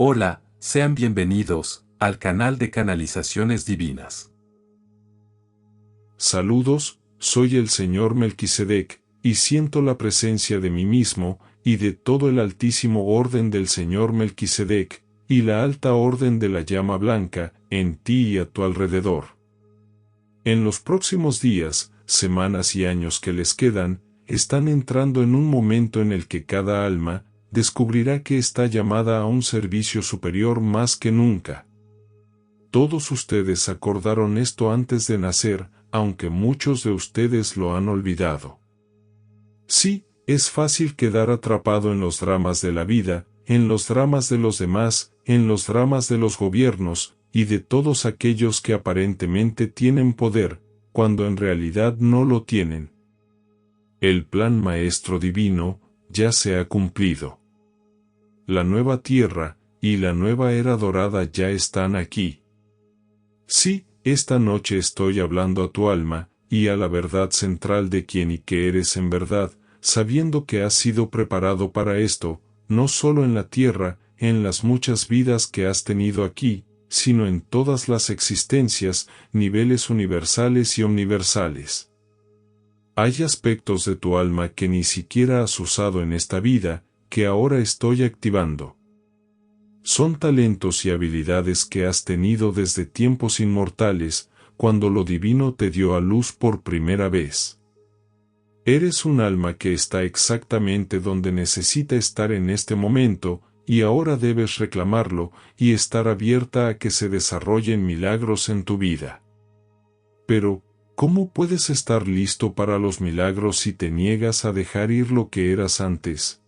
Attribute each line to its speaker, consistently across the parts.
Speaker 1: Hola, sean bienvenidos al canal de Canalizaciones Divinas.
Speaker 2: Saludos, soy el Señor Melquisedec, y siento la presencia de mí mismo, y de todo el altísimo orden del Señor Melquisedec, y la alta orden de la llama blanca, en ti y a tu alrededor. En los próximos días, semanas y años que les quedan, están entrando en un momento en el que cada alma descubrirá que está llamada a un servicio superior más que nunca. Todos ustedes acordaron esto antes de nacer, aunque muchos de ustedes lo han olvidado. Sí, es fácil quedar atrapado en los dramas de la vida, en los dramas de los demás, en los dramas de los gobiernos, y de todos aquellos que aparentemente tienen poder, cuando en realidad no lo tienen. El plan maestro divino ya se ha cumplido. La nueva tierra y la nueva era dorada ya están aquí. Sí, esta noche estoy hablando a tu alma, y a la verdad central de quién y qué eres en verdad, sabiendo que has sido preparado para esto, no solo en la tierra, en las muchas vidas que has tenido aquí, sino en todas las existencias, niveles universales y omniversales. Hay aspectos de tu alma que ni siquiera has usado en esta vida, que ahora estoy activando. Son talentos y habilidades que has tenido desde tiempos inmortales, cuando lo divino te dio a luz por primera vez. Eres un alma que está exactamente donde necesita estar en este momento, y ahora debes reclamarlo y estar abierta a que se desarrollen milagros en tu vida. Pero, ¿cómo puedes estar listo para los milagros si te niegas a dejar ir lo que eras antes?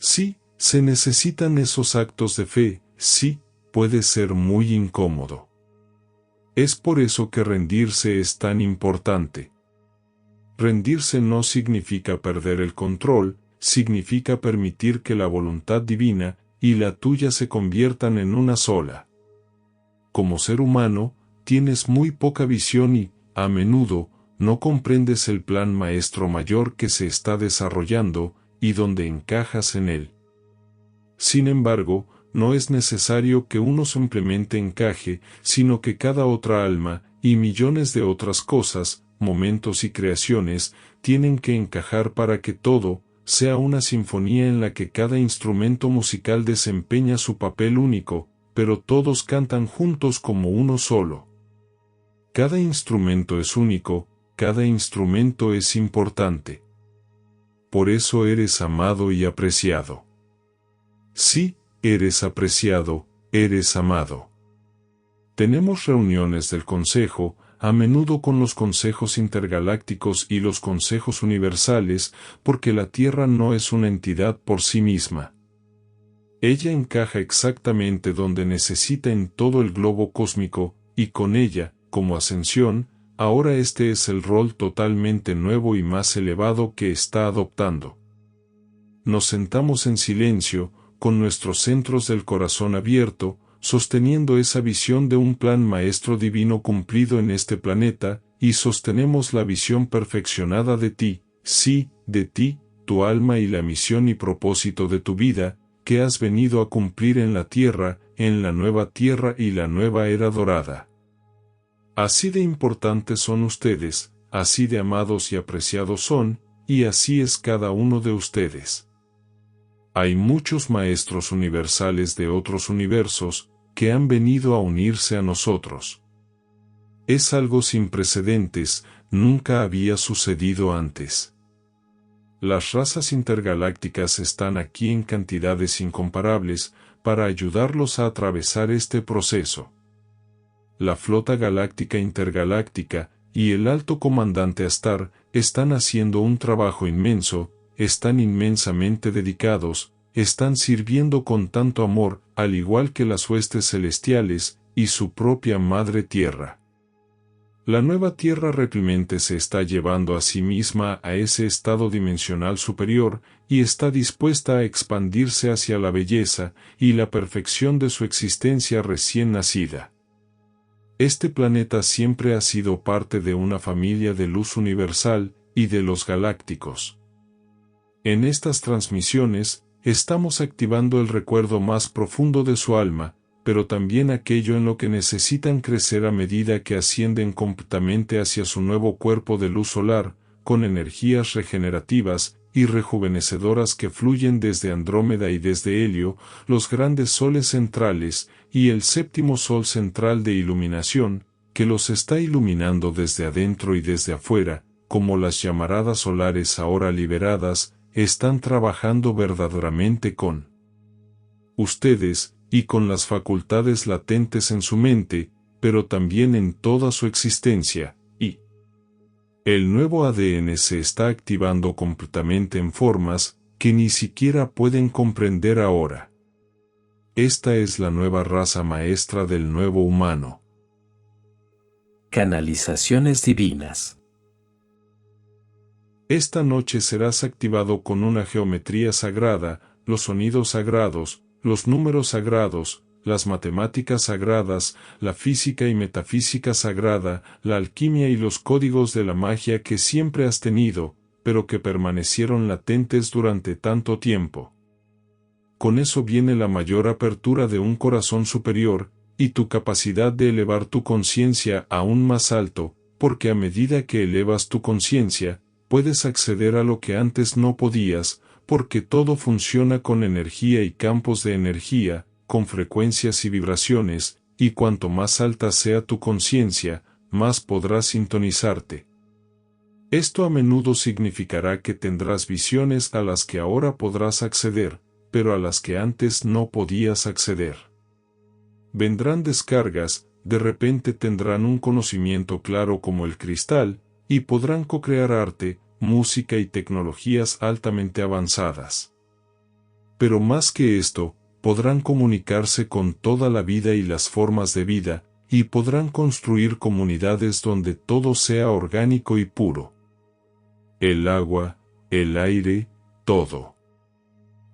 Speaker 2: Sí, se necesitan esos actos de fe, sí, puede ser muy incómodo. Es por eso que rendirse es tan importante. Rendirse no significa perder el control, significa permitir que la voluntad divina y la tuya se conviertan en una sola. Como ser humano, tienes muy poca visión y, a menudo, no comprendes el plan maestro mayor que se está desarrollando y donde encajas en él. Sin embargo, no es necesario que uno simplemente encaje, sino que cada otra alma, y millones de otras cosas, momentos y creaciones, tienen que encajar para que todo sea una sinfonía en la que cada instrumento musical desempeña su papel único, pero todos cantan juntos como uno solo. Cada instrumento es único, cada instrumento es importante. Por eso eres amado y apreciado. Sí, eres apreciado, eres amado. Tenemos reuniones del Consejo, a menudo con los consejos intergalácticos y los consejos universales, porque la Tierra no es una entidad por sí misma. Ella encaja exactamente donde necesita en todo el globo cósmico, y con ella, como ascensión, ahora este es el rol totalmente nuevo y más elevado que está adoptando. Nos sentamos en silencio, con nuestros centros del corazón abierto, sosteniendo esa visión de un plan maestro divino cumplido en este planeta, y sostenemos la visión perfeccionada de ti, sí, de ti, tu alma y la misión y propósito de tu vida, que has venido a cumplir en la tierra, en la nueva tierra y la nueva era dorada. Así de importantes son ustedes, así de amados y apreciados son, y así es cada uno de ustedes. Hay muchos maestros universales de otros universos que han venido a unirse a nosotros. Es algo sin precedentes, nunca había sucedido antes. Las razas intergalácticas están aquí en cantidades incomparables para ayudarlos a atravesar este proceso. La flota galáctica intergaláctica y el alto comandante Astar están haciendo un trabajo inmenso, están inmensamente dedicados, están sirviendo con tanto amor, al igual que las huestes celestiales y su propia Madre Tierra. La nueva Tierra realmente se está llevando a sí misma a ese estado dimensional superior y está dispuesta a expandirse hacia la belleza y la perfección de su existencia recién nacida. Este planeta siempre ha sido parte de una familia de luz universal y de los galácticos. En estas transmisiones, estamos activando el recuerdo más profundo de su alma, pero también aquello en lo que necesitan crecer a medida que ascienden completamente hacia su nuevo cuerpo de luz solar, con energías regenerativas y rejuvenecedoras que fluyen desde Andrómeda y desde Helio, los grandes soles centrales, y el séptimo sol central de iluminación, que los está iluminando desde adentro y desde afuera, como las llamaradas solares ahora liberadas, están trabajando verdaderamente con ustedes, y con las facultades latentes en su mente, pero también en toda su existencia, y el nuevo ADN se está activando completamente en formas que ni siquiera pueden comprender ahora. Esta es la nueva raza maestra del nuevo humano.
Speaker 1: Canalizaciones divinas.
Speaker 2: Esta noche serás activado con una geometría sagrada, los sonidos sagrados, los números sagrados, las matemáticas sagradas, la física y metafísica sagrada, la alquimia y los códigos de la magia que siempre has tenido, pero que permanecieron latentes durante tanto tiempo. Con eso viene la mayor apertura de un corazón superior, y tu capacidad de elevar tu conciencia aún más alto, porque a medida que elevas tu conciencia, puedes acceder a lo que antes no podías, porque todo funciona con energía y campos de energía, con frecuencias y vibraciones, y cuanto más alta sea tu conciencia, más podrás sintonizarte. Esto a menudo significará que tendrás visiones a las que ahora podrás acceder, pero a las que antes no podías acceder. Vendrán descargas, de repente tendrán un conocimiento claro como el cristal, y podrán co-crear arte, música y tecnologías altamente avanzadas. Pero más que esto, podrán comunicarse con toda la vida y las formas de vida, y podrán construir comunidades donde todo sea orgánico y puro. El agua, el aire, todo.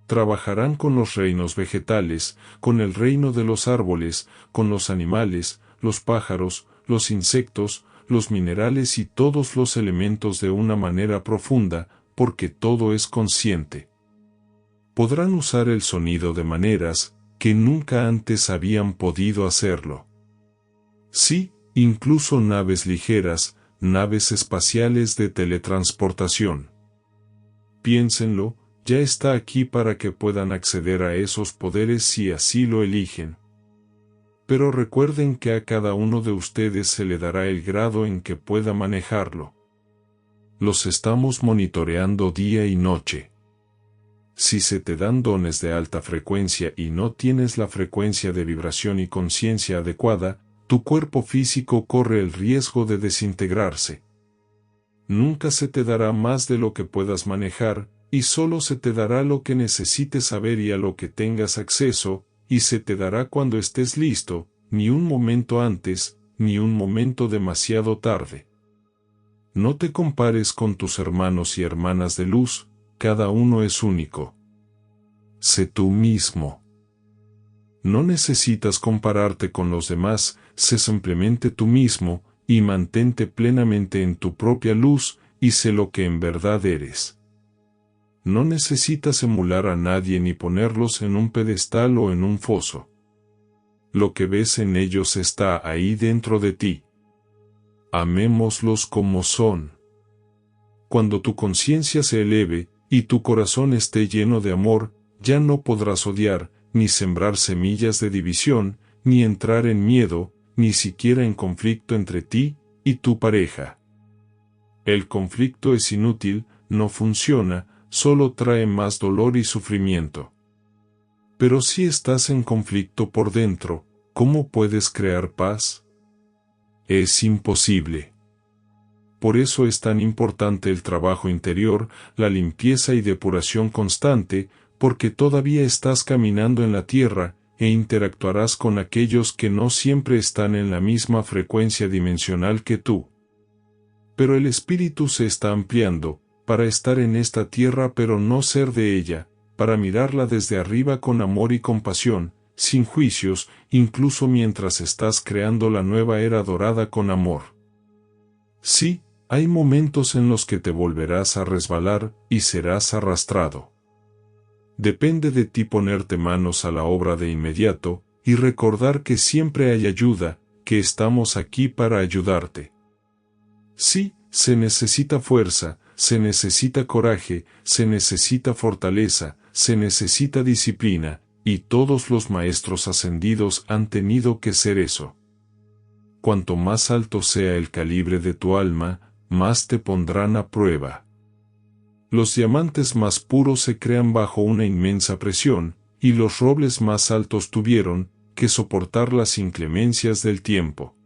Speaker 2: Trabajarán con los reinos vegetales, con el reino de los árboles, con los animales, los pájaros, los insectos, los minerales y todos los elementos de una manera profunda, porque todo es consciente. Podrán usar el sonido de maneras que nunca antes habían podido hacerlo. Sí, incluso naves ligeras, naves espaciales de teletransportación. Piénsenlo, ya está aquí para que puedan acceder a esos poderes si así lo eligen. Pero recuerden que a cada uno de ustedes se le dará el grado en que pueda manejarlo. Los estamos monitoreando día y noche. Si se te dan dones de alta frecuencia y no tienes la frecuencia de vibración y conciencia adecuada, tu cuerpo físico corre el riesgo de desintegrarse. Nunca se te dará más de lo que puedas manejar, y solo se te dará lo que necesites saber y a lo que tengas acceso, y se te dará cuando estés listo, ni un momento antes, ni un momento demasiado tarde. No te compares con tus hermanos y hermanas de luz, cada uno es único. Sé tú mismo. No necesitas compararte con los demás, sé simplemente tú mismo, y mantente plenamente en tu propia luz, y sé lo que en verdad eres. No necesitas emular a nadie ni ponerlos en un pedestal o en un foso. Lo que ves en ellos está ahí dentro de ti. Amémoslos como son. Cuando tu conciencia se eleve, y tu corazón esté lleno de amor, ya no podrás odiar, ni sembrar semillas de división, ni entrar en miedo, ni siquiera en conflicto entre ti y tu pareja. El conflicto es inútil, no funciona, solo trae más dolor y sufrimiento. Pero si estás en conflicto por dentro, ¿cómo puedes crear paz? Es imposible. Por eso es tan importante el trabajo interior, la limpieza y depuración constante, porque todavía estás caminando en la tierra, e interactuarás con aquellos que no siempre están en la misma frecuencia dimensional que tú. Pero el espíritu se está ampliando, para estar en esta tierra pero no ser de ella, para mirarla desde arriba con amor y compasión, sin juicios, incluso mientras estás creando la nueva era dorada con amor. Sí, hay momentos en los que te volverás a resbalar y serás arrastrado. Depende de ti ponerte manos a la obra de inmediato, y recordar que siempre hay ayuda, que estamos aquí para ayudarte. Sí, se necesita fuerza, se necesita coraje, se necesita fortaleza, se necesita disciplina, y todos los maestros ascendidos han tenido que ser eso. Cuanto más alto sea el calibre de tu alma, más te pondrán a prueba. Los diamantes más puros se crean bajo una inmensa presión, y los robles más altos tuvieron que soportar las inclemencias del tiempo.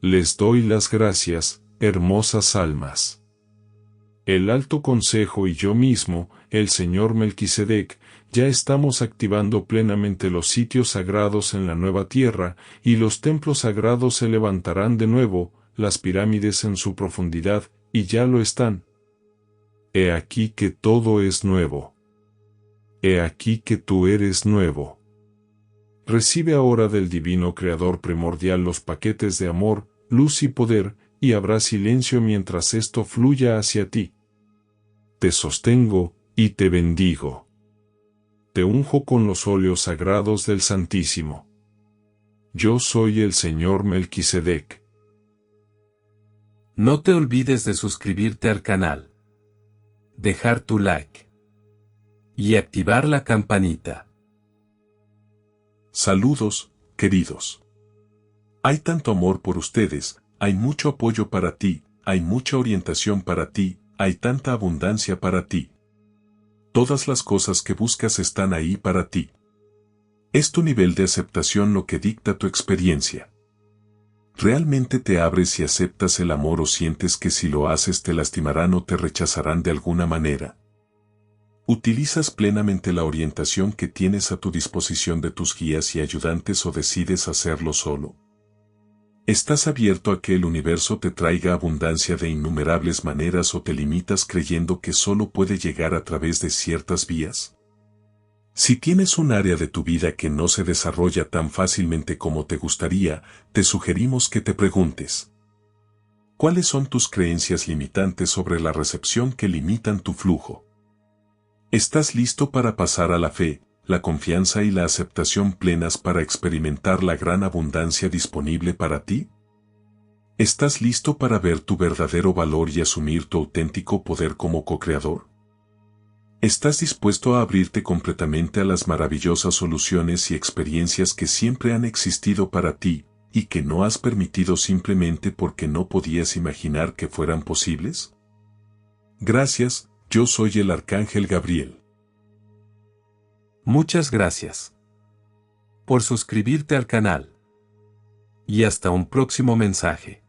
Speaker 2: Les doy las gracias, hermosas almas. El Alto Consejo y yo mismo, el señor Melquisedec, ya estamos activando plenamente los sitios sagrados en la nueva tierra, y los templos sagrados se levantarán de nuevo, las pirámides en su profundidad, y ya lo están. He aquí que todo es nuevo. He aquí que tú eres nuevo. Recibe ahora del Divino Creador primordial los paquetes de amor, luz y poder, y habrá silencio mientras esto fluya hacia ti. Te sostengo, y te bendigo. Te unjo con los óleos sagrados del Santísimo. Yo soy el señor Melquisedec.
Speaker 1: No te olvides de suscribirte al canal, dejar tu like y activar la campanita.
Speaker 3: Saludos, queridos. Hay tanto amor por ustedes, hay mucho apoyo para ti, hay mucha orientación para ti, hay tanta abundancia para ti. Todas las cosas que buscas están ahí para ti. Es tu nivel de aceptación lo que dicta tu experiencia. ¿Realmente te abres y aceptas el amor o sientes que si lo haces te lastimarán o te rechazarán de alguna manera? ¿Utilizas plenamente la orientación que tienes a tu disposición de tus guías y ayudantes o decides hacerlo solo? ¿Estás abierto a que el universo te traiga abundancia de innumerables maneras o te limitas creyendo que solo puede llegar a través de ciertas vías? Si tienes un área de tu vida que no se desarrolla tan fácilmente como te gustaría, te sugerimos que te preguntes: ¿cuáles son tus creencias limitantes sobre la recepción que limitan tu flujo? ¿Estás listo para pasar a la fe, la confianza y la aceptación plenas para experimentar la gran abundancia disponible para ti? ¿Estás listo para ver tu verdadero valor y asumir tu auténtico poder como co-creador? ¿Estás dispuesto a abrirte completamente a las maravillosas soluciones y experiencias que siempre han existido para ti, y que no has permitido simplemente porque no podías imaginar que fueran posibles? Gracias, yo soy el Arcángel Gabriel.
Speaker 1: Muchas gracias por suscribirte al canal. Y hasta un próximo mensaje.